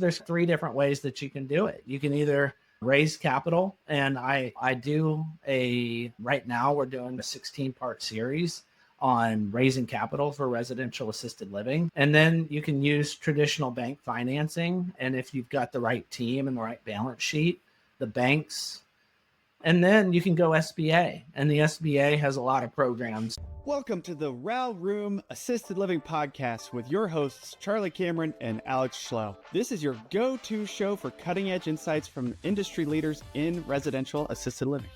There's three different ways that you can do it. You can either raise capital, and I do right now we're doing a 16-part series on raising capital for residential assisted living. And then you can use traditional bank financing. And if you've got the right team and the right balance sheet, the banks, and then you can go SBA. And the SBA has a lot of programs. Welcome to the Row Room Assisted Living Podcast with your hosts, Charlie Cameron and Alex Schlow. This is your go-to show for cutting-edge insights from industry leaders in residential assisted living.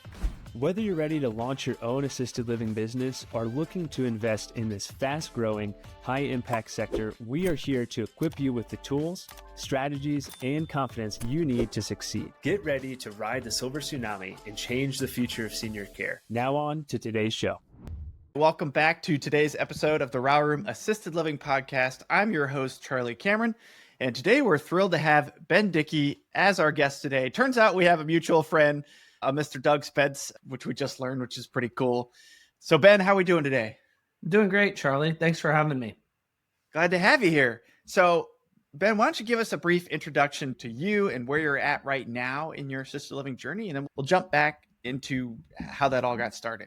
Whether you're ready to launch your own assisted living business or looking to invest in this fast-growing, high-impact sector, we are here to equip you with the tools, strategies, and confidence you need to succeed. Get ready to ride the silver tsunami and change the future of senior care. Now on to today's show. Welcome back to today's episode of the Row Room Assisted Living Podcast. I'm your host, Charlie Cameron, and today we're thrilled to have Ben Dickey as our guest today. Turns out we have a mutual friend, Mr. Doug Spence, which we just learned, which is pretty cool. So Ben, how are we doing today? Doing great, Charlie. Thanks for having me. Glad to have you here. So Ben, why don't you give us a brief introduction to you and where you're at right now in your assisted living journey, and then we'll jump back into how that all got started.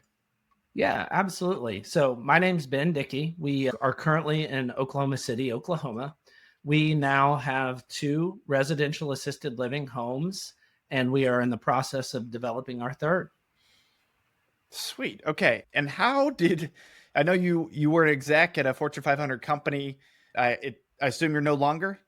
Yeah, absolutely. So my name's Ben Dickey. We are currently in Oklahoma City, Oklahoma. We now have 2 residential assisted living homes, and we are in the process of developing our third. Sweet. Okay. And I know you were an exec at a Fortune 500 company. I assume you're no longer?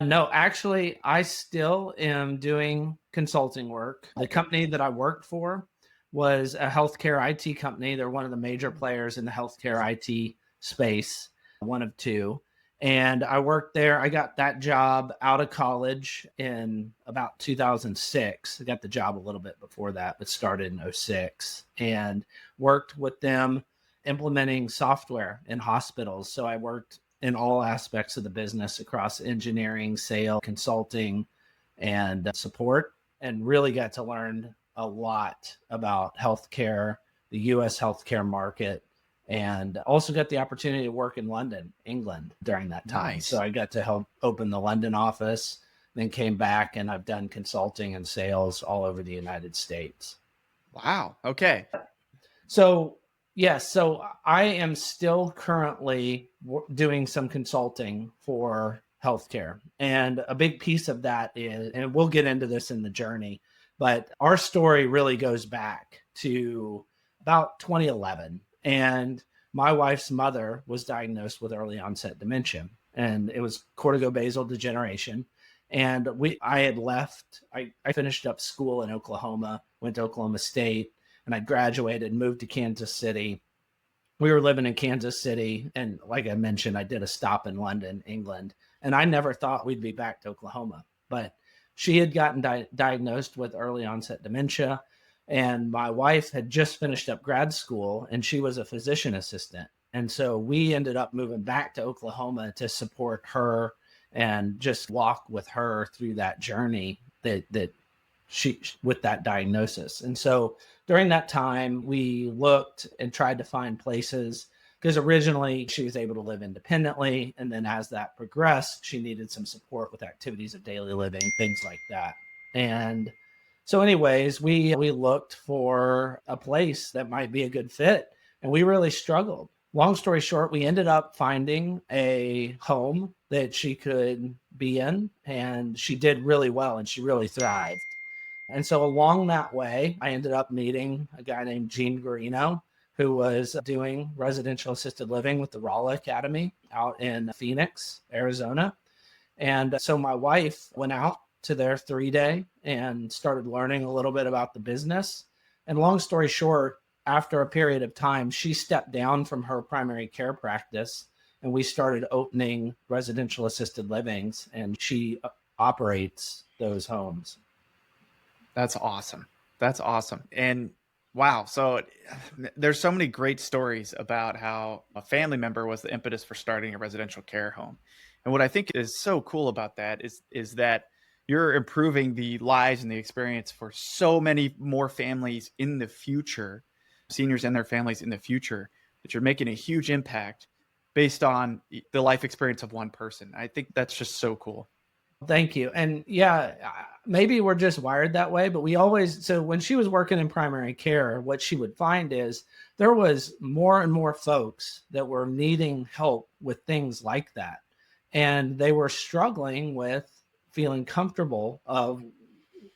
No, actually, I still am doing consulting work. The company that I worked for was a healthcare IT company. They're one of the major players in the healthcare IT space, one of 2. And I worked there. I got that job out of college in about 2006. I got the job a little bit before that, but started in 2006 and worked with them implementing software in hospitals. So I worked in all aspects of the business across engineering, sales, consulting, and support, and really got to learn a lot about healthcare, the U.S. healthcare market, and also got the opportunity to work in London, England during that time. Nice. So I got to help open the London office, then came back, and I've done consulting and sales all over the United States. Wow. Okay. So yes, so I am still currently doing some consulting for healthcare. And a big piece of that is, and we'll get into this in the journey, but our story really goes back to about 2011. And my wife's mother was diagnosed with early onset dementia, and it was corticobasal degeneration. And I had left, I finished up school in Oklahoma, went to Oklahoma State, and I graduated, moved to Kansas City. We were living in Kansas City. And like I mentioned, I did a stop in London, England, and I never thought we'd be back to Oklahoma. But she had gotten diagnosed with early onset dementia. And my wife had just finished up grad school, and she was a physician assistant. And so we ended up moving back to Oklahoma to support her and just walk with her through that journey that she with that diagnosis. And so during that time, we looked and tried to find places, because originally she was able to live independently. And then as that progressed, she needed some support with activities of daily living, things like that. And so anyways, we looked for a place that might be a good fit, and we really struggled. Long story short, we ended up finding a home that she could be in, and she did really well, and she really thrived. And so along that way, I ended up meeting a guy named Gene Guarino, who was doing residential assisted living with the Rolla Academy out in Phoenix, Arizona. And so my wife went out to their 3-day and started learning a little bit about the business. And long story short, after a period of time, she stepped down from her primary care practice, and we started opening residential assisted livings, and she operates those homes. That's awesome. That's awesome. And wow. So there's so many great stories about how a family member was the impetus for starting a residential care home. And what I think is so cool about that is that you're improving the lives and the experience for so many more families in the future, seniors and their families in the future, that you're making a huge impact based on the life experience of one person. I think that's just so cool. Thank you. And yeah, maybe we're just wired that way, but so when she was working in primary care, what she would find is there was more and more folks that were needing help with things like that. And they were struggling with feeling comfortable of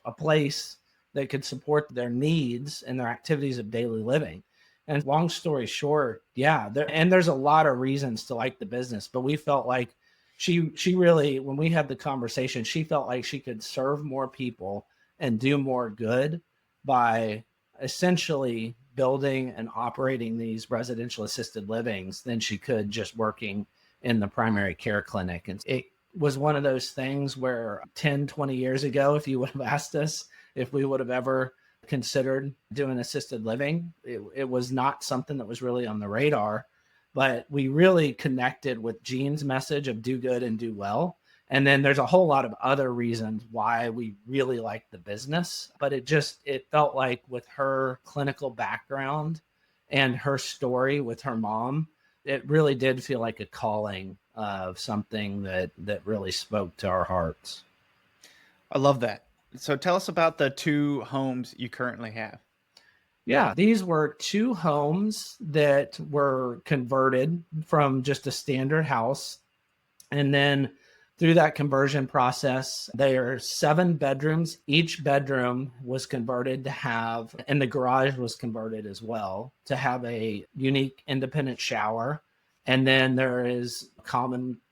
a place that could support their needs and their activities of daily living. And long story short, yeah, there's a lot of reasons to like the business, but we felt like she really, when we had the conversation, she felt like she could serve more people and do more good by essentially building and operating these residential assisted livings than she could just working in the primary care clinic. And it was one of those things where 10, 20 years ago, if you would have asked us if we would have ever considered doing assisted living, it was not something that was really on the radar. But we really connected with Jean's message of do good and do well. And then there's a whole lot of other reasons why we really like the business. But it felt like with her clinical background and her story with her mom, it really did feel like a calling of something that really spoke to our hearts. I love that. So tell us about the 2 homes you currently have. Yeah, these were 2 homes that were converted from just a standard house. And then through that conversion process, they are 7 bedrooms. Each bedroom was converted to have, and the garage was converted as well, to have a unique independent shower. And then there is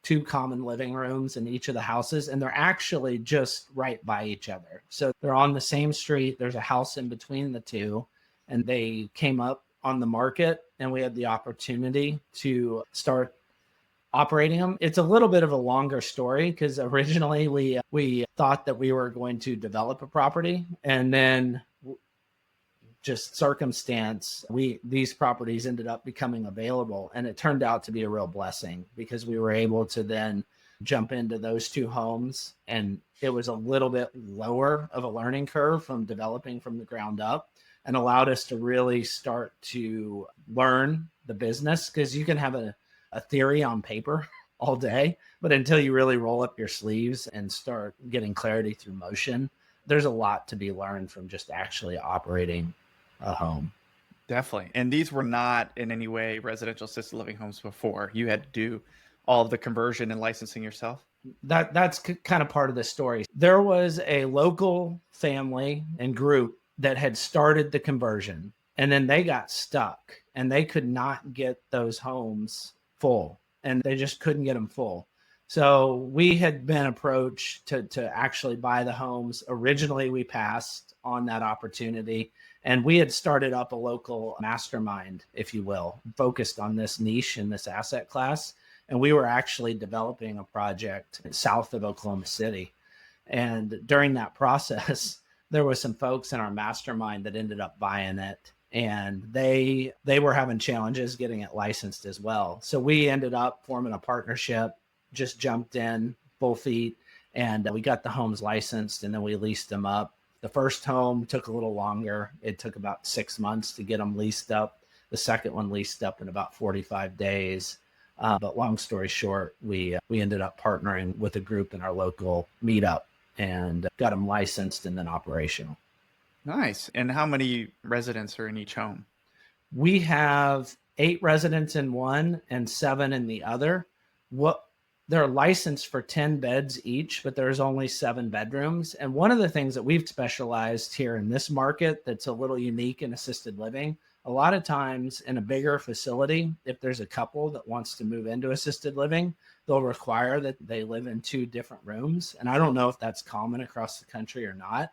2 common living rooms in each of the houses, and they're actually just right by each other. So they're on the same street. There's a house in between the 2, and they came up on the market, and we had the opportunity to start operating them. It's a little bit of a longer story because originally we thought that we were going to develop a property, and then just circumstance, these properties ended up becoming available, and it turned out to be a real blessing because we were able to then jump into those 2 homes, and it was a little bit lower of a learning curve from developing from the ground up, and allowed us to really start to learn the business, because you can have a theory on paper all day, but until you really roll up your sleeves and start getting clarity through motion, there's a lot to be learned from just actually operating a home. Definitely. And these were not in any way residential assisted living homes before. You had to do all of the conversion and licensing yourself. That's kind of part of the story. There was a local family and group that had started the conversion, and then they got stuck and they could not get those homes full, and they just couldn't get them full. So we had been approached to actually buy the homes. Originally, we passed on that opportunity, and we had started up a local mastermind, if you will, focused on this niche and this asset class. And we were actually developing a project south of Oklahoma City. And during that process, there was some folks in our mastermind that ended up buying it, and they were having challenges getting it licensed as well. So we ended up forming a partnership, just jumped in full feet, and we got the homes licensed, and then we leased them up. The first home took a little longer. It took about 6 months to get them leased up. The second one leased up in about 45 days. But long story short, we ended up partnering with a group in our local meetup and got them licensed and then operational. Nice. And how many residents are in each home? We have 8 residents in one and 7 in the other. They're licensed for 10 beds each, but there's only 7 bedrooms. And one of the things that we've specialized here in this market that's a little unique in assisted living, a lot of times in a bigger facility, if there's a couple that wants to move into assisted living, they'll require that they live in 2 different rooms. And I don't know if that's common across the country or not,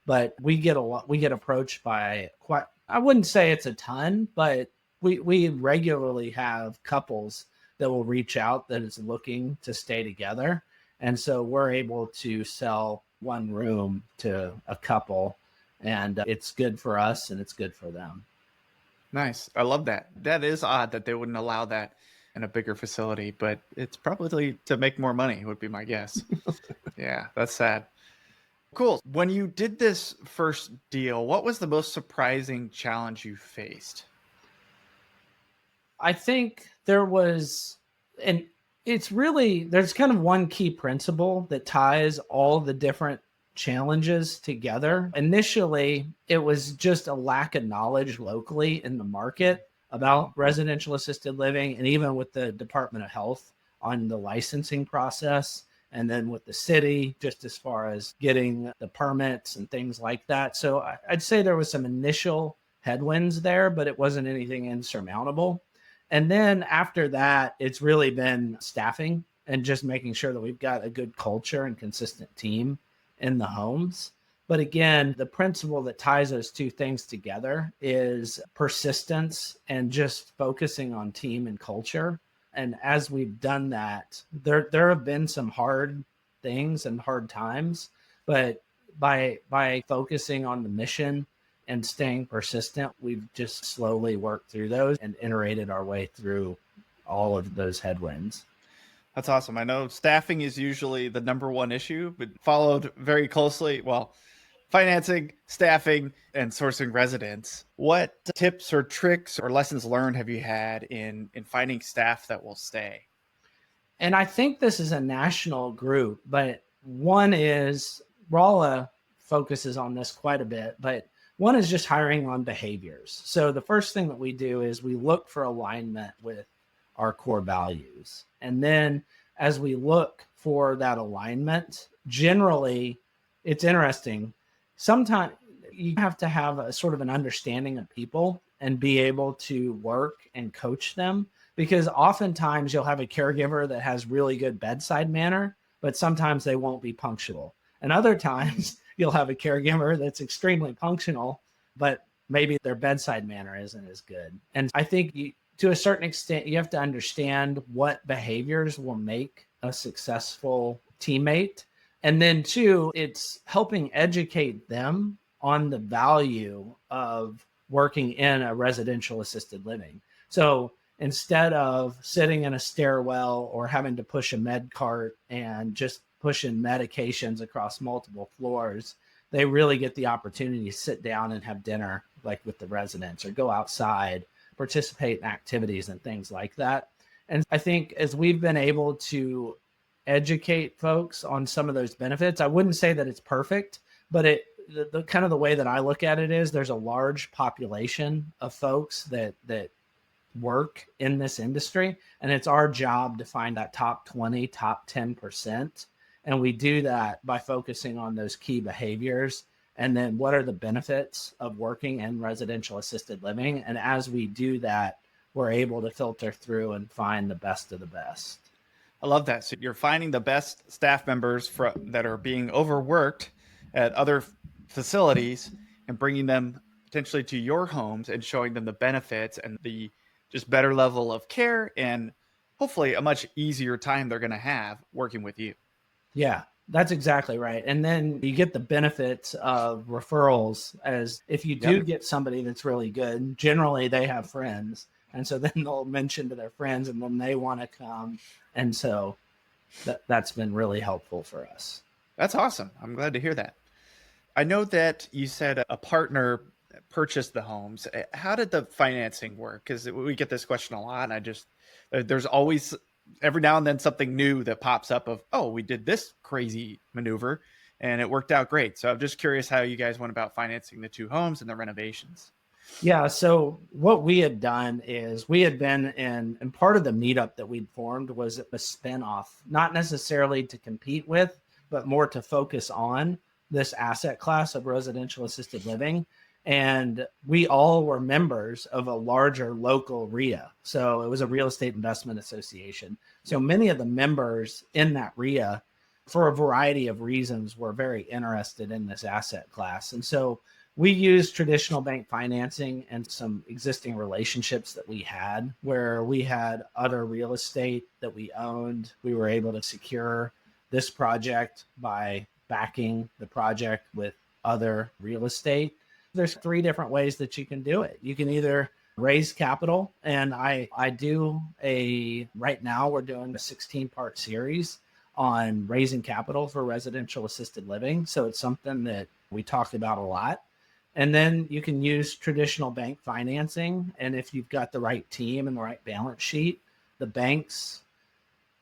but we get approached by quite, I wouldn't say it's a ton, but we regularly have couples that will reach out that is looking to stay together. And so we're able to sell 1 room to a couple, and it's good for us and it's good for them. Nice. I love that. That is odd that they wouldn't allow that in a bigger facility, but it's probably to make more money would be my guess. Yeah, that's sad. Cool. When you did this first deal, what was the most surprising challenge you faced? I think there was, and It's really, there's kind of one key principle that ties all the different challenges together. Initially, it was just a lack of knowledge locally in the market about residential assisted living, and even with the Department of Health on the licensing process. And then with the city, just as far as getting the permits and things like that. So I'd say there was some initial headwinds there, but it wasn't anything insurmountable. And then after that, it's really been staffing and just making sure that we've got a good culture and consistent team in the homes. But again, the principle that ties those two things together is persistence and just focusing on team and culture. And as we've done that, there have been some hard things and hard times, but by focusing on the mission and staying persistent, we've just slowly worked through those and iterated our way through all of those headwinds. That's awesome. I know staffing is usually the number one issue, but followed very closely. Well, financing, staffing, and sourcing residents. What tips or tricks or lessons learned have you had in finding staff that will stay? And I think this is a national group, but one is Rolla focuses on this quite a bit, but one is just hiring on behaviors. So the first thing that we do is we look for alignment with our core values. And then as we look for that alignment, generally, it's interesting. Sometimes you have to have a sort of an understanding of people and be able to work and coach them, because oftentimes you'll have a caregiver that has really good bedside manner, but sometimes they won't be punctual. And other times you'll have a caregiver that's extremely punctual, but maybe their bedside manner isn't as good. And I think to a certain extent, you have to understand what behaviors will make a successful teammate. And then two, it's helping educate them on the value of working in a residential assisted living. So instead of sitting in a stairwell or having to push a med cart and just pushing medications across multiple floors, they really get the opportunity to sit down and have dinner, like with the residents, or go outside, participate in activities and things like that. And I think as we've been able to educate folks on some of those benefits, I wouldn't say that it's perfect, but the kind of the way that I look at it is there's a large population of folks that work in this industry, and it's our job to find that top 20, top 10%. And we do that by focusing on those key behaviors. And then what are the benefits of working in residential assisted living? And as we do that, we're able to filter through and find the best of the best. I love that. So you're finding the best staff members that are being overworked at other facilities and bringing them potentially to your homes and showing them the benefits and the just better level of care and hopefully a much easier time they're going to have working with you. Yeah, that's exactly right. And then you get the benefits of referrals, as if you do get somebody that's really good, generally they have friends. And so then they'll mention to their friends and then they want to come. And so that's been really helpful for us. That's awesome. I'm glad to hear that. I know that you said a partner purchased the homes. How did the financing work? Because we get this question a lot. And there's always every now and then something new that pops up of, oh, we did this crazy maneuver and it worked out great. So I'm just curious how you guys went about financing the two homes and the renovations. Yeah. So what we had done is we had been in, and part of the meetup that we'd formed was a spinoff, not necessarily to compete with, but more to focus on this asset class of residential assisted living. And we all were members of a larger local RIA. So it was a real estate investment association. So many of the members in that RIA, for a variety of reasons, were very interested in this asset class. And so we used traditional bank financing and some existing relationships that we had, where we had other real estate that we owned. We were able to secure this project by backing the project with other real estate. There's 3 different ways that you can do it. You can either raise capital, and I do right now we're doing a 16-part series on raising capital for residential assisted living. So it's something that we talked about a lot. And then you can use traditional bank financing. And if you've got the right team and the right balance sheet, the banks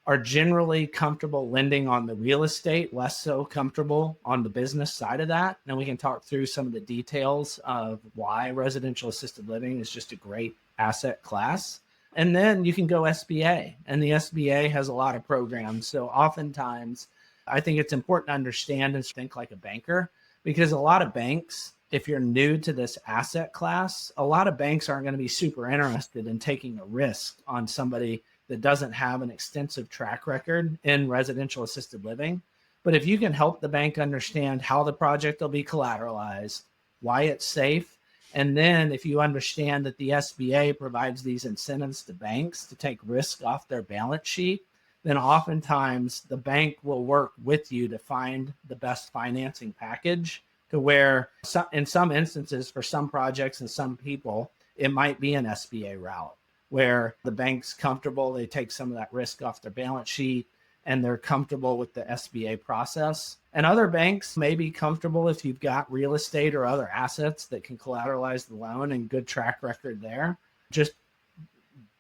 are generally comfortable lending on the real estate, less so comfortable on the business side of that. And we can talk through some of the details of why residential assisted living is just a great asset class. And then you can go SBA, and the SBA has a lot of programs. So oftentimes, I think it's important to understand and think like a banker, because a lot of banks, if you're new to this asset class, a lot of banks aren't going to be super interested in taking a risk on somebody that doesn't have an extensive track record in residential assisted living. But if you can help the bank understand how the project will be collateralized, why it's safe, and then if you understand that the SBA provides these incentives to banks to take risk off their balance sheet, then oftentimes the bank will work with you to find the best financing package, to where in some instances, for some projects and some people, it might be an SBA route where the bank's comfortable, they take some of that risk off their balance sheet, and they're comfortable with the SBA process. And other banks may be comfortable if you've got real estate or other assets that can collateralize the loan and good track record there, just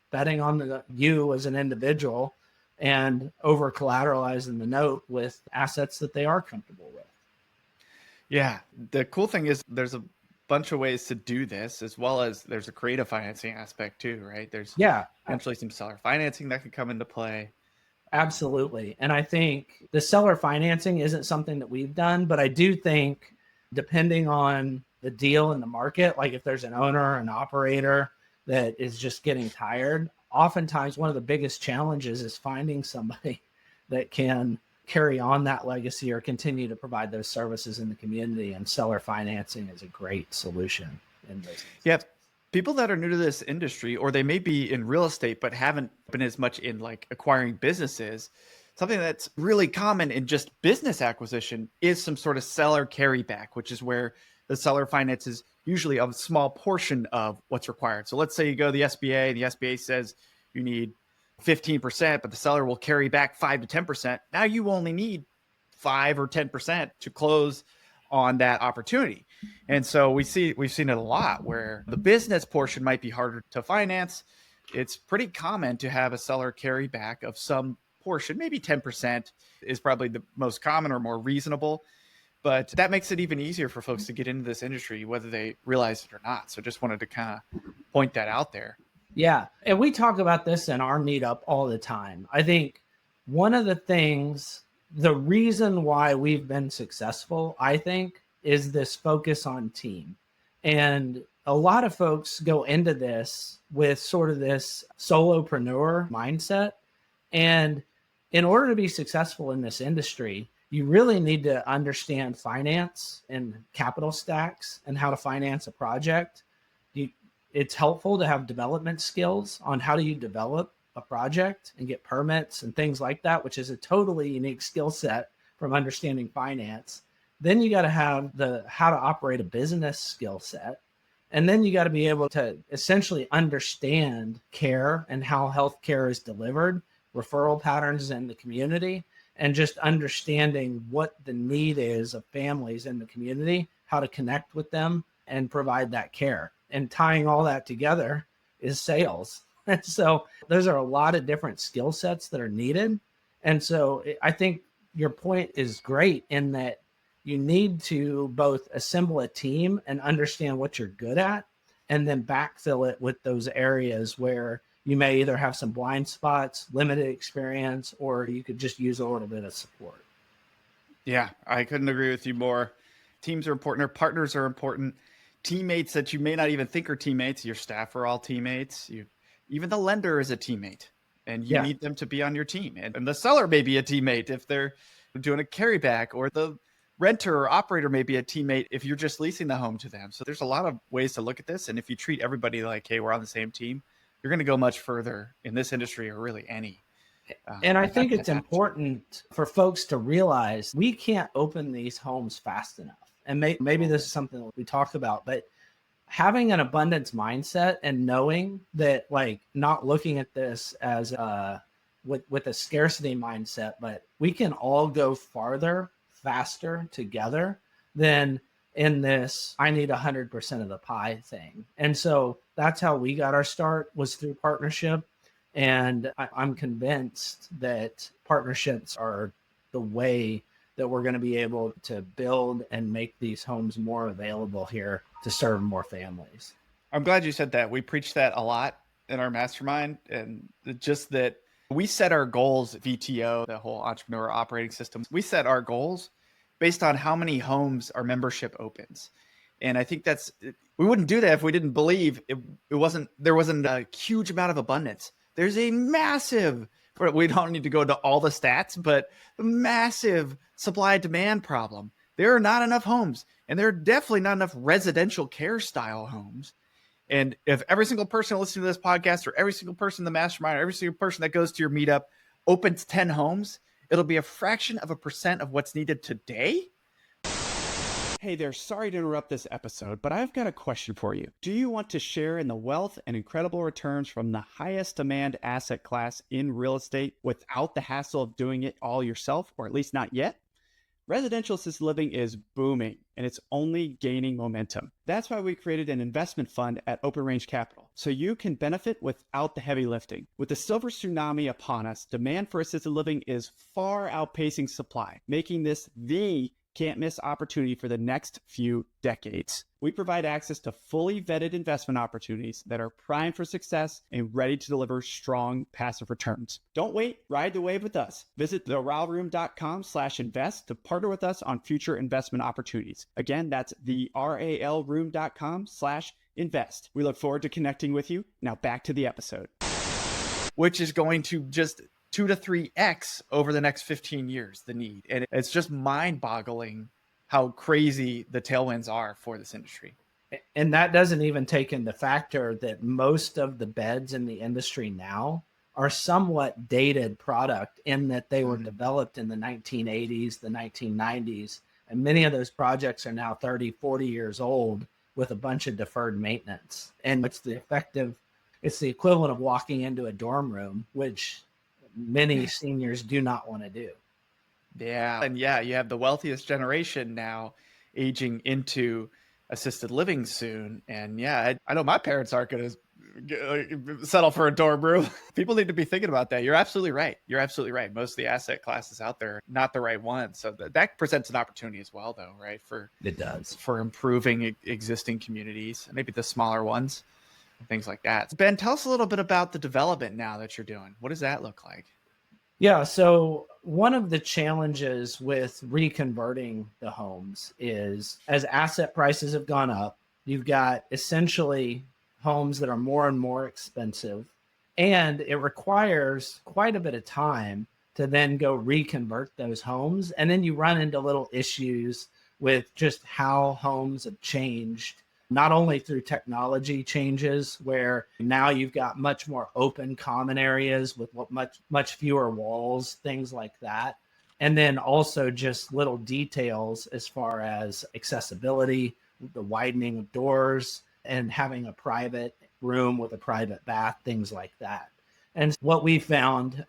betting on you as an individual and over collateralizing the note with assets that they are comfortable with. Yeah. The cool thing is there's a bunch of ways to do this, as well as there's a creative financing aspect too, right? There's potentially some seller financing that could come into play. Absolutely. And I think the seller financing isn't something that we've done, but I do think depending on the deal in the market, like if there's an owner or an operator that is just getting tired, oftentimes one of the biggest challenges is finding somebody that can carry on that legacy or continue to provide those services in the community. And seller financing is a great solution in business. Yeah. People that are new to this industry, or they may be in real estate, but haven't been as much in like acquiring businesses, something that's really common in just business acquisition is some sort of seller carryback, which is where the seller finances usually a small portion of what's required. So let's say you go to the SBA and the SBA says you need 15%, but the seller will carry back 5 to 10%. Now you only need 5 or 10% to close on that opportunity. And so we've seen it a lot where the business portion might be harder to finance. It's pretty common to have a seller carry back of some portion, maybe 10% is probably the most common or more reasonable. But that makes it even easier for folks to get into this industry, whether they realize it or not. So just wanted to kind of point that out there. Yeah. And we talk about this in our meetup all the time. I think one of the things, the reason why we've been successful, I think, is this focus on team. And a lot of folks go into this with sort of this solopreneur mindset. And in order to be successful in this industry, you really need to understand finance and capital stacks and how to finance a project. It's helpful to have development skills on how do you develop a project and get permits and things like that, which is a totally unique skill set from understanding finance. Then you got to have the how to operate a business skill set. And then you got to be able to essentially understand care and how healthcare is delivered, referral patterns in the community, and just understanding what the need is of families in the community, how to connect with them and provide that care. And tying all that together is sales. And so those are a lot of different skill sets that are needed. And so I think your point is great in that you need to both assemble a team and understand what you're good at, and then backfill it with those areas where you may either have some blind spots, limited experience, or you could just use a little bit of support. Yeah, I couldn't agree with you more. Teams are important. Our partners are important. Teammates that you may not even think are teammates. Your staff are all teammates. Even the lender is a teammate, and you need them to be on your team. And the seller may be a teammate if they're doing a carryback, or the renter or operator may be a teammate if you're just leasing the home to them. So there's a lot of ways to look at this. And if you treat everybody like, hey, we're on the same team, you're going to go much further in this industry, or really any. And I think it's important for folks to realize we can't open these homes fast enough. And maybe this is something that we talked about, but having an abundance mindset and knowing that, like, not looking at this as with a scarcity mindset, but we can all go farther, faster together than in this, I need 100% of the pie thing. And so that's how we got our start, was through partnership. And I'm convinced that partnerships are the way that we're going to be able to build and make these homes more available here to serve more families. I'm glad you said that. We preach that a lot in our mastermind, and just that we set our goals, VTO, the whole entrepreneur operating system. We set our goals based on how many homes our membership opens. And I think we wouldn't do that if we didn't believe there wasn't a huge amount of abundance. There's a massive, we don't need to go to all the stats, but a massive supply demand problem. There are not enough homes, and there are definitely not enough residential care style homes. And if every single person listening to this podcast, or every single person in the mastermind, or every single person that goes to your meetup opens 10 homes, it'll be a fraction of a percent of what's needed today. Hey there, sorry to interrupt this episode, but I've got a question for you. Do you want to share in the wealth and incredible returns from the highest demand asset class in real estate without the hassle of doing it all yourself, or at least not yet? Residential assisted living is booming, and it's only gaining momentum. That's why we created an investment fund at Open Range Capital, so you can benefit without the heavy lifting. With the silver tsunami upon us, demand for assisted living is far outpacing supply, making this the can't miss opportunity for the next few decades. We provide access to fully vetted investment opportunities that are primed for success and ready to deliver strong passive returns. Don't wait, ride the wave with us. Visit theralroom.com/invest to partner with us on future investment opportunities. Again, that's theralroom.com/invest. We look forward to connecting with you. Now back to the episode. Which is going to just 2 to 3x over the next 15 years, the need. And it's just mind-boggling how crazy the tailwinds are for this industry. And that doesn't even take into factor that most of the beds in the industry now are somewhat dated product in that they were developed in the 1980s, the 1990s. And many of those projects are now 30, 40 years old with a bunch of deferred maintenance. And it's the equivalent of walking into a dorm room, which many seniors do not want to do. Yeah. And yeah, you have the wealthiest generation now aging into assisted living soon. And yeah, I know my parents aren't going to settle for a dorm room. People need to be thinking about that. You're absolutely right. Most of the asset classes out there are not the right ones. So that presents an opportunity as well, though, right? It does. For improving existing communities, maybe the smaller ones. Things like that. Ben, tell us a little bit about the development now that you're doing. What does that look like? Yeah, so one of the challenges with reconverting the homes is as asset prices have gone up, you've got essentially homes that are more and more expensive, and it requires quite a bit of time to then go reconvert those homes. And then you run into little issues with just how homes have changed, not only through technology changes where now you've got much more open common areas with much fewer walls, things like that. And then also just little details as far as accessibility, the widening of doors, and having a private room with a private bath, things like that. And what we found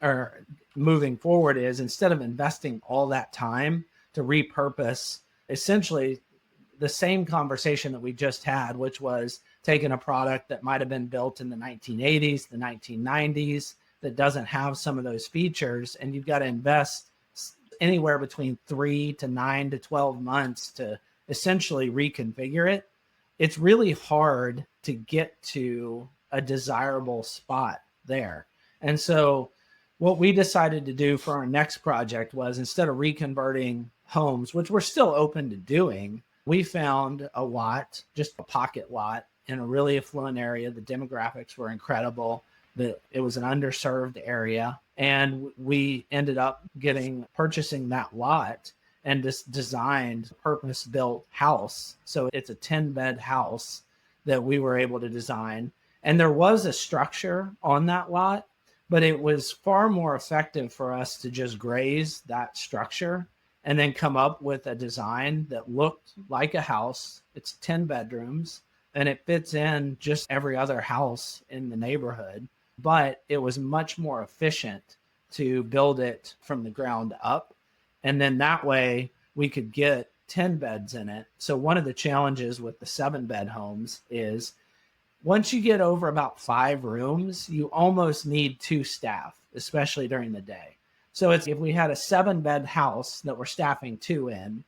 moving forward is instead of investing all that time to repurpose essentially the same conversation that we just had, which was taking a product that might have been built in the 1980s, the 1990s, that doesn't have some of those features, and you've got to invest anywhere between 3 to 9 to 12 months to essentially reconfigure it. It's really hard to get to a desirable spot there. And so what we decided to do for our next project was, instead of reconverting homes, which we're still open to doing, we found a lot, just a pocket lot in a really affluent area. The demographics were incredible. It was an underserved area. And we ended up purchasing that lot and just designed a purpose-built house. So it's a 10-bed house that we were able to design. And there was a structure on that lot, but it was far more effective for us to just graze that structure and then come up with a design that looked like a house. It's 10 bedrooms, and it fits in just every other house in the neighborhood. But it was much more efficient to build it from the ground up. And then that way we could get 10 beds in it. So one of the challenges with the 7-bed homes is Once you get over about 5 rooms, you almost need 2 staff, especially during the day. So it's if we had a 7-bed house that we're staffing 2 in,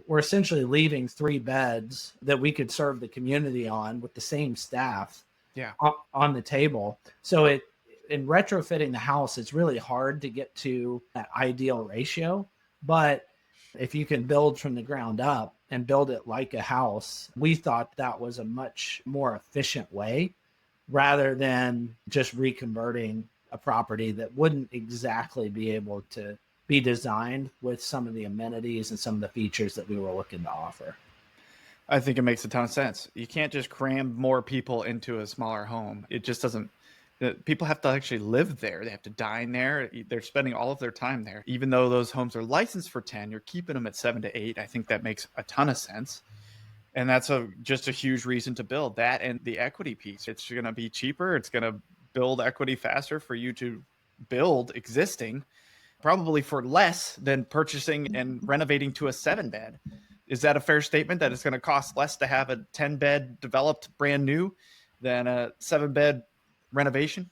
we're essentially leaving 3 beds that we could serve the community on with the same staff Yeah. on the table. So in retrofitting the house, it's really hard to get to that ideal ratio. But if you can build from the ground up and build it like a house, we thought that was a much more efficient way rather than just reconverting a property that wouldn't exactly be able to be designed with some of the amenities and some of the features that we were looking to offer. I think it makes a ton of sense. You can't just cram more people into a smaller home. It just doesn't. People have to actually live there. They have to dine there. They're spending all of their time there. Even though those homes are licensed for 10, you're keeping them at 7 to 8. I think that makes a ton of sense. And that's just a huge reason to build that, and the equity piece. It's going to be cheaper. It's going to build equity faster for you to build existing, probably for less than purchasing and renovating to a 7-bed. Is that a fair statement, that it's going to cost less to have a 10-bed developed brand new than a 7-bed renovation?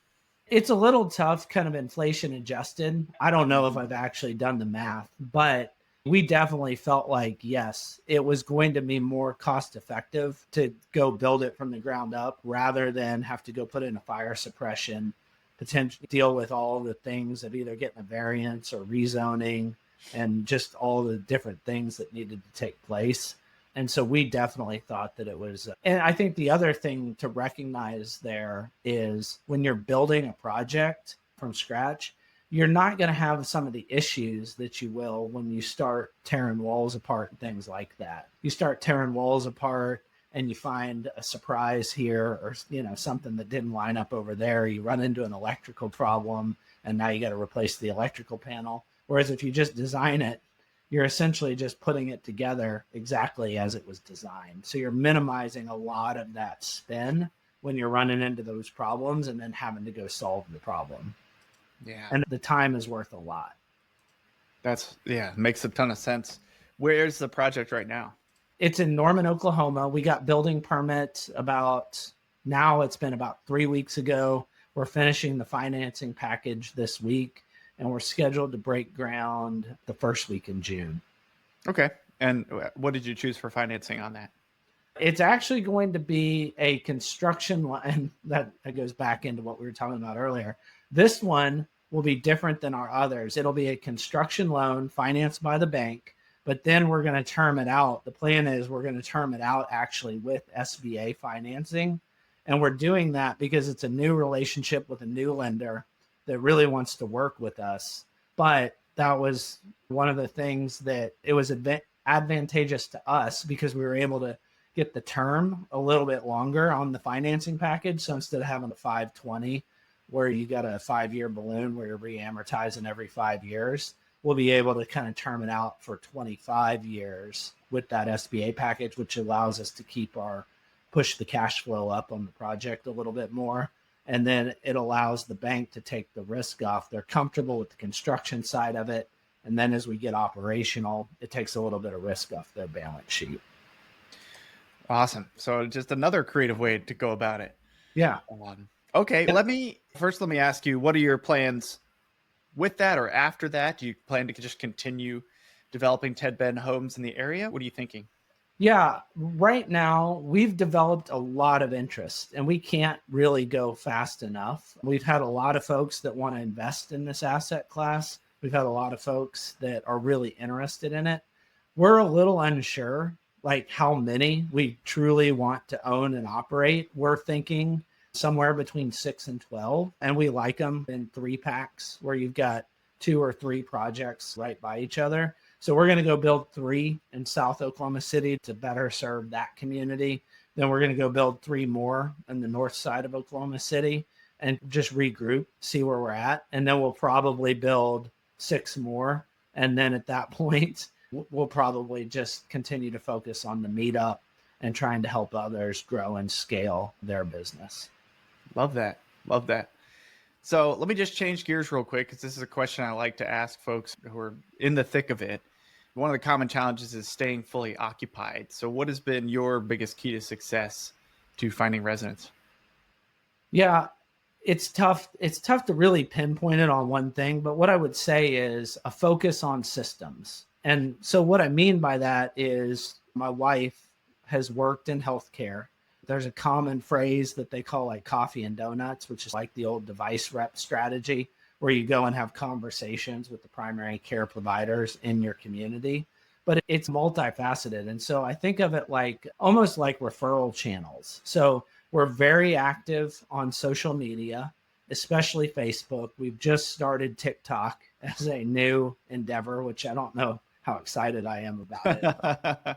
It's a little tough, kind of inflation adjusted. I don't know if I've actually done the math, but we definitely felt like, yes, it was going to be more cost effective to go build it from the ground up rather than have to go put in a fire suppression, potentially deal with all the things of either getting a variance or rezoning and just all the different things that needed to take place. And so we definitely thought that it was, and I think the other thing to recognize there is when you're building a project from scratch, you're not going to have some of the issues that you will when you start tearing walls apart and things like that. You start tearing walls apart and you find a surprise here or, something that didn't line up over there. You run into an electrical problem and now you got to replace the electrical panel. Whereas if you just design it, you're essentially just putting it together exactly as it was designed. So you're minimizing a lot of that spin when you're running into those problems and then having to go solve the problem. Yeah. And the time is worth a lot. Makes a ton of sense. Where's the project right now? It's in Norman, Oklahoma. We got building permits it's been about 3 weeks ago. We're finishing the financing package this week, and we're scheduled to break ground the first week in June. Okay. And what did you choose for financing on that? It's actually going to be a construction line. That goes back into what we were talking about earlier. This one will be different than our others. It'll be a construction loan financed by the bank, but then we're going to term it out. The plan is we're going to term it out actually with SBA financing. And we're doing that because it's a new relationship with a new lender that really wants to work with us. But that was one of the things that it was advantageous to us because we were able to get the term a little bit longer on the financing package. So instead of having a 520 where you got a 5-year balloon where you're re-amortizing every 5 years, we'll be able to kind of term it out for 25 years with that SBA package, which allows us to push the cash flow up on the project a little bit more. And then it allows the bank to take the risk off. They're comfortable with the construction side of it. And then as we get operational, it takes a little bit of risk off their balance sheet. Awesome. So just another creative way to go about it. Yeah. Okay. Let me ask you, what are your plans with that or after that? Do you plan to just continue developing 10-bed homes in the area? What are you thinking? Yeah, right now we've developed a lot of interest and we can't really go fast enough. We've had a lot of folks that want to invest in this asset class. We've had a lot of folks that are really interested in it. We're a little unsure like how many we truly want to own and operate. We're thinking somewhere between 6 and 12, and we like them in 3-packs where you've got 2 or 3 projects right by each other. So we're going to go build 3 in South Oklahoma City to better serve that community. Then we're going to go build 3 more on the north side of Oklahoma City and just regroup, see where we're at. And then we'll probably build 6 more. And then at that point, we'll probably just continue to focus on the meetup and trying to help others grow and scale their business. Love that. Love that. So let me just change gears real quick because this is a question I like to ask folks who are in the thick of it. One of the common challenges is staying fully occupied. So what has been your biggest key to success to finding residents? Yeah, it's tough. It's tough to really pinpoint it on one thing, but what I would say is a focus on systems. And so what I mean by that is my wife has worked in healthcare. There's a common phrase that they call like coffee and donuts, which is like the old device rep strategy, where you go and have conversations with the primary care providers in your community. But it's multifaceted. And so I think of it like almost like referral channels. So we're very active on social media, especially Facebook. We've just started TikTok as a new endeavor, which I don't know how excited I am about it.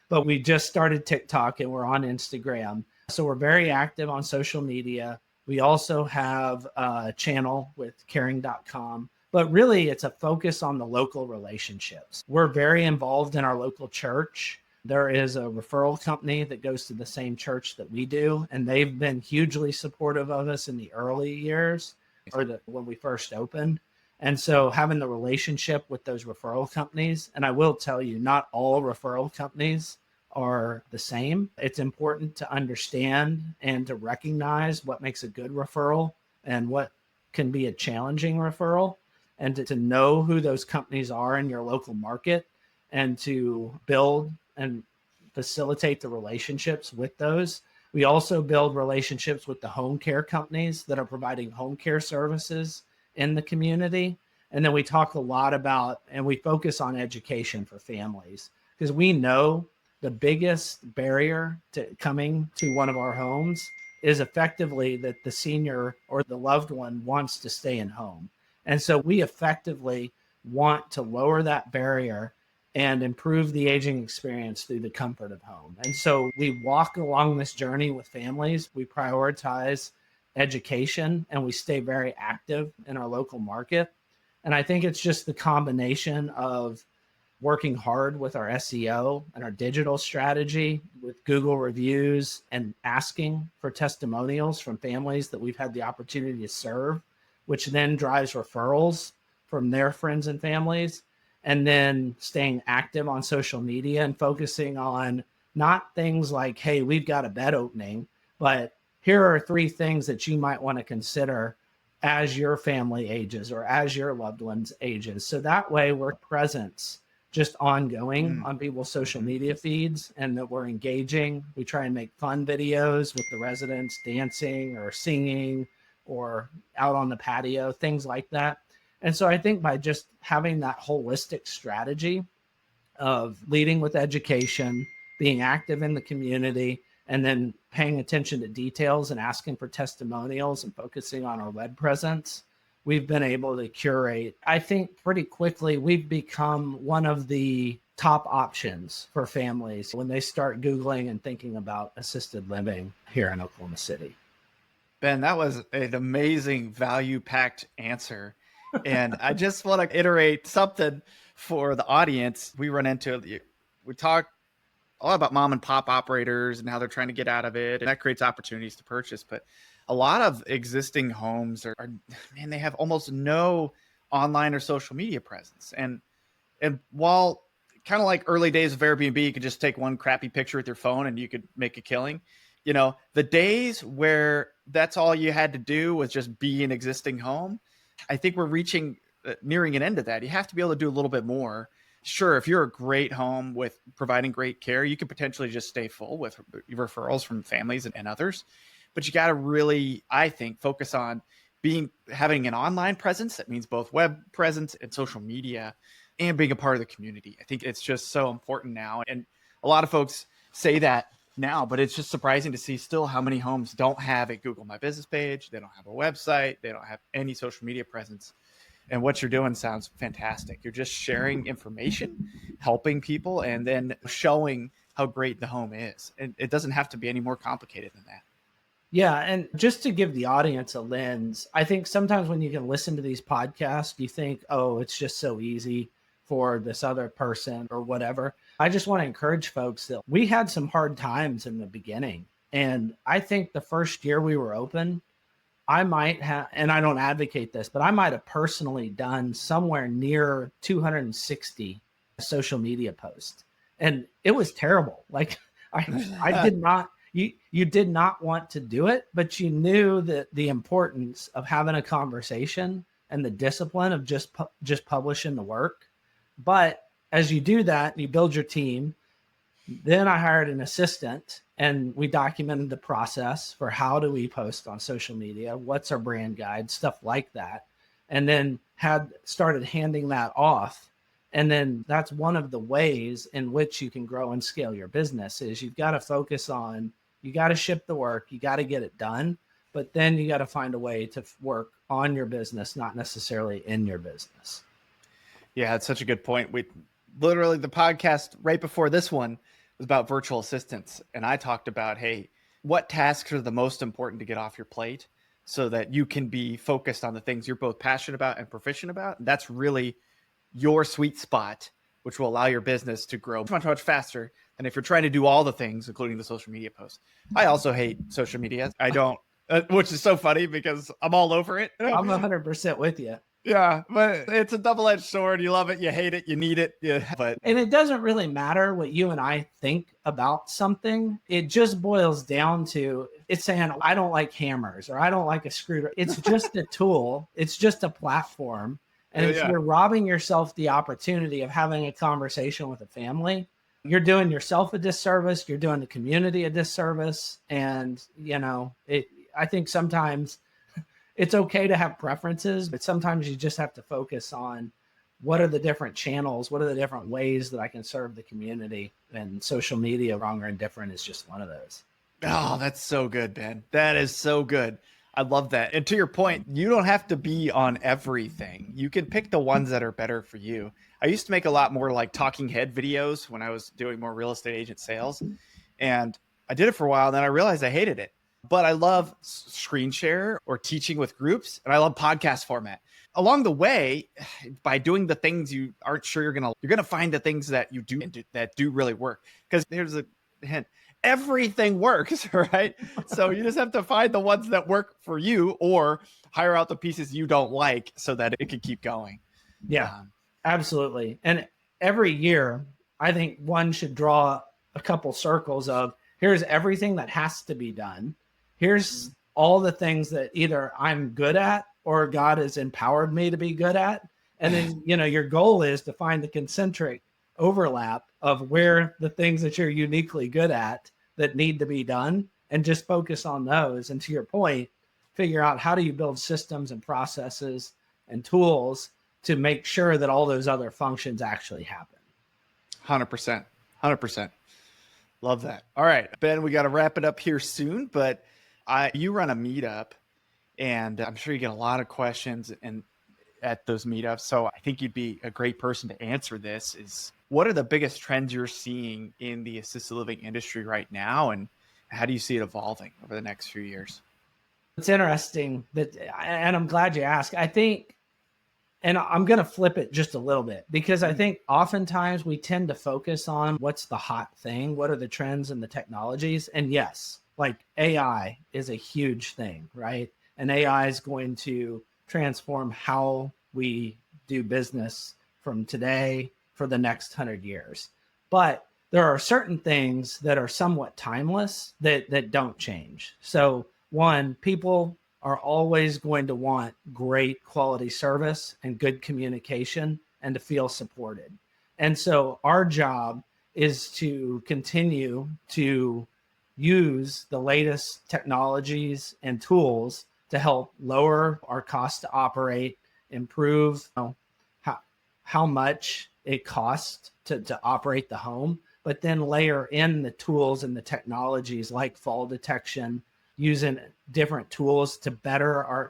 But we just started TikTok and we're on Instagram. So we're very active on social media. We also have a channel with caring.com, but really it's a focus on the local relationships. We're very involved in our local church. There is a referral company that goes to the same church that we do, and they've been hugely supportive of us in the early years or when we first opened. And so having the relationship with those referral companies, and I will tell you, not all referral companies are the same. It's important to understand and to recognize what makes a good referral and what can be a challenging referral, and to know who those companies are in your local market and to build and facilitate the relationships with those. We also build relationships with the home care companies that are providing home care services in the community. And then we talk a lot about, and we focus on education for families, because we know the biggest barrier to coming to one of our homes is effectively that the senior or the loved one wants to stay in home. And so we effectively want to lower that barrier and improve the aging experience through the comfort of home. And so we walk along this journey with families. We prioritize education and we stay very active in our local market. And I think it's just the combination of working hard with our SEO and our digital strategy with Google reviews and asking for testimonials from families that we've had the opportunity to serve, which then drives referrals from their friends and families. And then staying active on social media and focusing on not things like, hey, we've got a bed opening, but here are 3 things that you might want to consider as your family ages or as your loved ones ages. So that way we're presence just ongoing on people's social media feeds, and that we're engaging. We try and make fun videos with the residents dancing or singing or out on the patio, things like that. And so I think by just having that holistic strategy of leading with education, being active in the community, and then paying attention to details and asking for testimonials and focusing on our web presence, we've been able to curate. I think pretty quickly we've become one of the top options for families when they start Googling and thinking about assisted living here in Oklahoma City. Ben, that was an amazing value-packed answer. And I just want to iterate something for the audience. We talk a lot about mom and pop operators and how they're trying to get out of it. And that creates opportunities to purchase. But a lot of existing homes man, they have almost no online or social media presence. And while kind of like early days of Airbnb, you could just take one crappy picture with your phone and you could make a killing. You know, the days where that's all you had to do was just be an existing home, I think we're nearing an end of that. You have to be able to do a little bit more. Sure, if you're a great home with providing great care, you could potentially just stay full with referrals from families and others. But you got to really, I think, focus on having an online presence. That means both web presence and social media, and being a part of the community. I think it's just so important now. And a lot of folks say that now, but it's just surprising to see still how many homes don't have a Google My Business page. They don't have a website. They don't have any social media presence. And what you're doing sounds fantastic. You're just sharing information, helping people, and then showing how great the home is. And it doesn't have to be any more complicated than that. Yeah. And just to give the audience a lens, I think sometimes when you can listen to these podcasts, you think, oh, it's just so easy for this other person or whatever. I just want to encourage folks that we had some hard times in the beginning. And I think the first year we were open, I might have, and I don't advocate this, but I might have personally done somewhere near 260 social media posts. And it was terrible. Like I did not, you did not want to do it, but you knew that the importance of having a conversation and the discipline of just publishing the work. But as you do that, you build your team. Then I hired an assistant and we documented the process for how do we post on social media, what's our brand guide, stuff like that. And then had started handing that off. And then that's one of the ways in which you can grow and scale your business is you've got to focus on, you got to ship the work, you got to get it done, but then you got to find a way to work on your business, not necessarily in your business. Yeah, that's such a good point. We literally, the podcast right before this one was about virtual assistants. And I talked about, hey, what tasks are the most important to get off your plate so that you can be focused on the things you're both passionate about and proficient about. And that's really your sweet spot, which will allow your business to grow much, much faster than if you're trying to do all the things, including the social media posts. I also hate social media. I don't, which is so funny because I'm all over it. I'm 100% with you. Yeah, but it's a double-edged sword. You love it, you hate it, you need it. Yeah, and it doesn't really matter what you and I think about something. It just boils down to it's saying, I don't like hammers or I don't like a screwdriver. It's just a tool. It's just a platform. And if you're robbing yourself the opportunity of having a conversation with a family, you're doing yourself a disservice. You're doing the community a disservice. And, I think sometimes it's okay to have preferences, but sometimes you just have to focus on what are the different channels, what are the different ways that I can serve the community, and social media, wrong or indifferent, is just one of those. Oh, that's so good, Ben. That is so good. I love that. And to your point, you don't have to be on everything. You can pick the ones that are better for you. I used to make a lot more like talking head videos when I was doing more real estate agent sales. And I did it for a while. And then I realized I hated it. But I love screen share or teaching with groups. And I love podcast format. Along the way, by doing the things you aren't sure you're going to find the things that you do that do really work. Because here's a hint. Everything works, right? So you just have to find the ones that work for you or hire out the pieces you don't like so that it can keep going. Yeah, absolutely. And every year, I think one should draw a couple circles of here's everything that has to be done. Here's all the things that either I'm good at or God has empowered me to be good at. And then, your goal is to find the concentric overlap of where the things that you're uniquely good at that need to be done and just focus on those. And to your point, figure out how do you build systems and processes and tools to make sure that all those other functions actually happen. 100%. 100%. Love that. All right, Ben, we got to wrap it up here soon, but you run a meetup and I'm sure you get a lot of questions at those meetups. So I think you'd be a great person to answer this is what are the biggest trends you're seeing in the assisted living industry right now? And how do you see it evolving over the next few years? It's interesting and I'm glad you asked. I think, and I'm going to flip it just a little bit because I think oftentimes we tend to focus on what's the hot thing, what are the trends and the technologies. And yes, like AI is a huge thing, right? And AI is going to transform how we do business from today for the next 100 years. But there are certain things that are somewhat timeless that don't change. So one, people are always going to want great quality service and good communication and to feel supported. And so our job is to continue to use the latest technologies and tools to help lower our cost to operate, improve how much it costs to operate the home, but then layer in the tools and the technologies like fall detection, using different tools to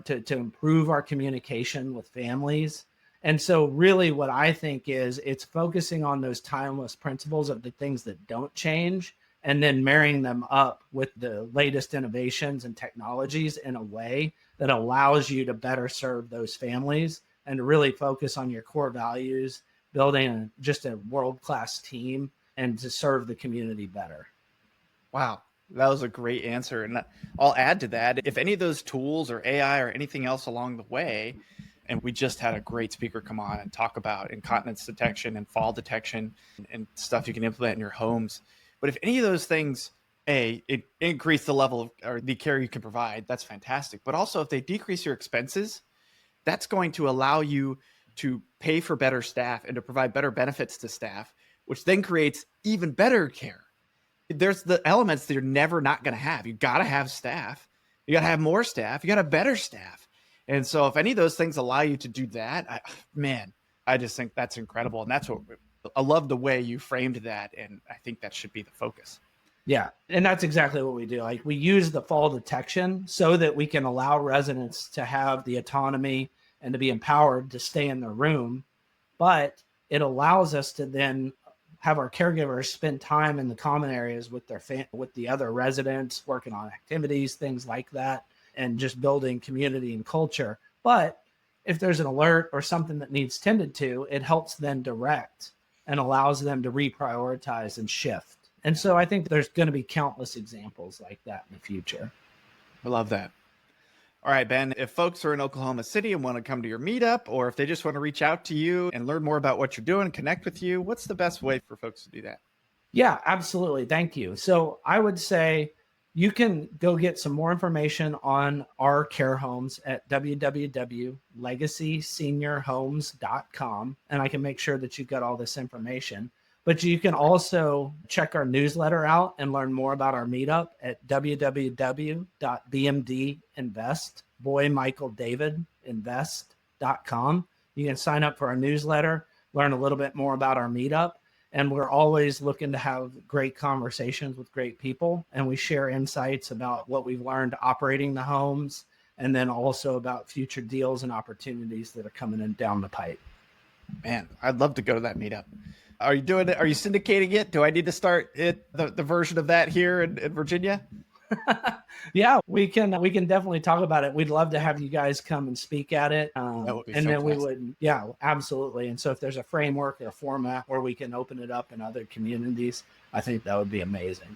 to improve our communication with families. And so really what I think is it's focusing on those timeless principles of the things that don't change and then marrying them up with the latest innovations and technologies in a way that allows you to better serve those families and really focus on your core values, building just a world-class team and to serve the community better. Wow. That was a great answer. And I'll add to that. If any of those tools or AI or anything else along the way, and we just had a great speaker come on and talk about incontinence detection and fall detection and stuff you can implement in your homes. But if any of those things increase the level of or the care you can provide. That's fantastic. But also, if they decrease your expenses, that's going to allow you to pay for better staff and to provide better benefits to staff, which then creates even better care. There's the elements that you're never not going to have. You got to have staff. You got to have more staff. You got to have better staff. And so if any of those things allow you to do that, I just think that's incredible. And that's what I love the way you framed that. And I think that should be the focus. Yeah. And that's exactly what we do. Like, we use the fall detection so that we can allow residents to have the autonomy and to be empowered to stay in their room. But it allows us to then have our caregivers spend time in the common areas with with the other residents, working on activities, things like that, and just building community and culture. But if there's an alert or something that needs tended to, it helps then direct and allows them to reprioritize and shift. And so I think there's going to be countless examples like that in the future. I love that. All right, Ben, if folks are in Oklahoma City and want to come to your meetup, or if they just want to reach out to you and learn more about what you're doing, connect with you, what's the best way for folks to do that? Yeah, absolutely. Thank you. So I would say you can go get some more information on our care homes at www.legacyseniorhomes.com. And I can make sure that you've got all this information. But you can also check our newsletter out and learn more about our meetup at www.bmdinvest, boy Michael David invest.com. You can sign up for our newsletter, learn a little bit more about our meetup. And we're always looking to have great conversations with great people. And we share insights about what we've learned operating the homes, and then also about future deals and opportunities that are coming in down the pipe. Man, I'd love to go to that meetup. Are you doing it? Are you syndicating it? Do I need to start the version of that here in Virginia? Yeah, we can definitely talk about it. We'd love to have you guys come and speak at it. That would be and fantastic. then we would, yeah, absolutely. And so if there's a framework or a format where we can open it up in other communities, I think that would be amazing.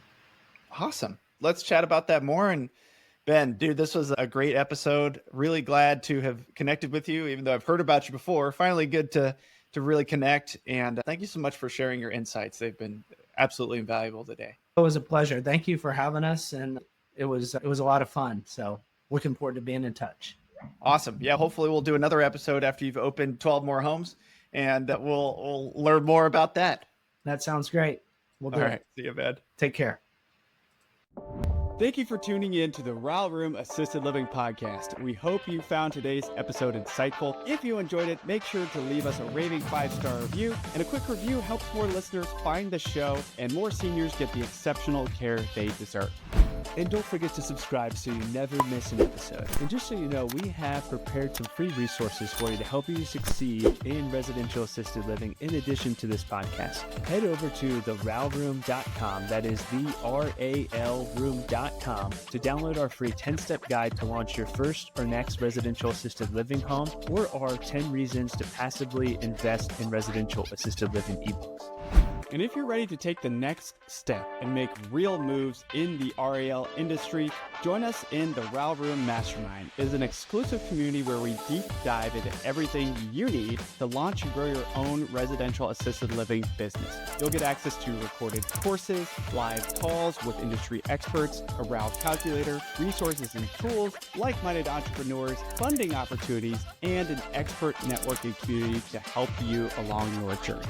Awesome. Let's chat about that more. And Ben, dude, this was a great episode. Really glad to have connected with you, even though I've heard about you before. Finally good to really connect. And thank you so much for sharing your insights. They've been absolutely invaluable today. It was a pleasure. Thank you for having us. And it was a lot of fun. So looking forward to being in touch. Awesome. Yeah. Hopefully we'll do another episode after you've opened 12 more homes, and we'll learn more about that. That sounds great. We'll do All it. right. See you, Ben. Take care. Thank you for tuning in to the Row Room Assisted Living Podcast. We hope you found today's episode insightful. If you enjoyed it, make sure to leave us a raving 5-star review. And a quick review helps more listeners find the show and more seniors get the exceptional care they deserve. And don't forget to subscribe so you never miss an episode. And just so you know, we have prepared some free resources for you to help you succeed in residential assisted living in addition to this podcast. Head over to theralroom.com, that is theralroom.com, to download our free 10-step guide to launch your first or next residential assisted living home, or our 10 reasons to passively invest in residential assisted living ebooks. And if you're ready to take the next step and make real moves in the RAL industry, join us in the Row Room Mastermind. It is an exclusive community where we deep dive into everything you need to launch and grow your own residential assisted living business. You'll get access to recorded courses, live calls with industry experts, a RAL calculator, resources and tools, like-minded entrepreneurs, funding opportunities, and an expert networking community to help you along your journey.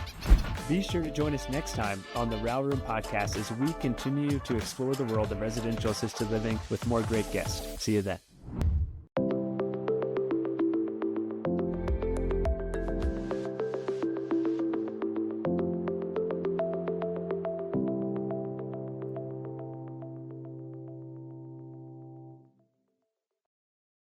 Be sure to join us next time on the Row Room Podcast as we continue to explore the world of residential assisted living with more great guests. See you then.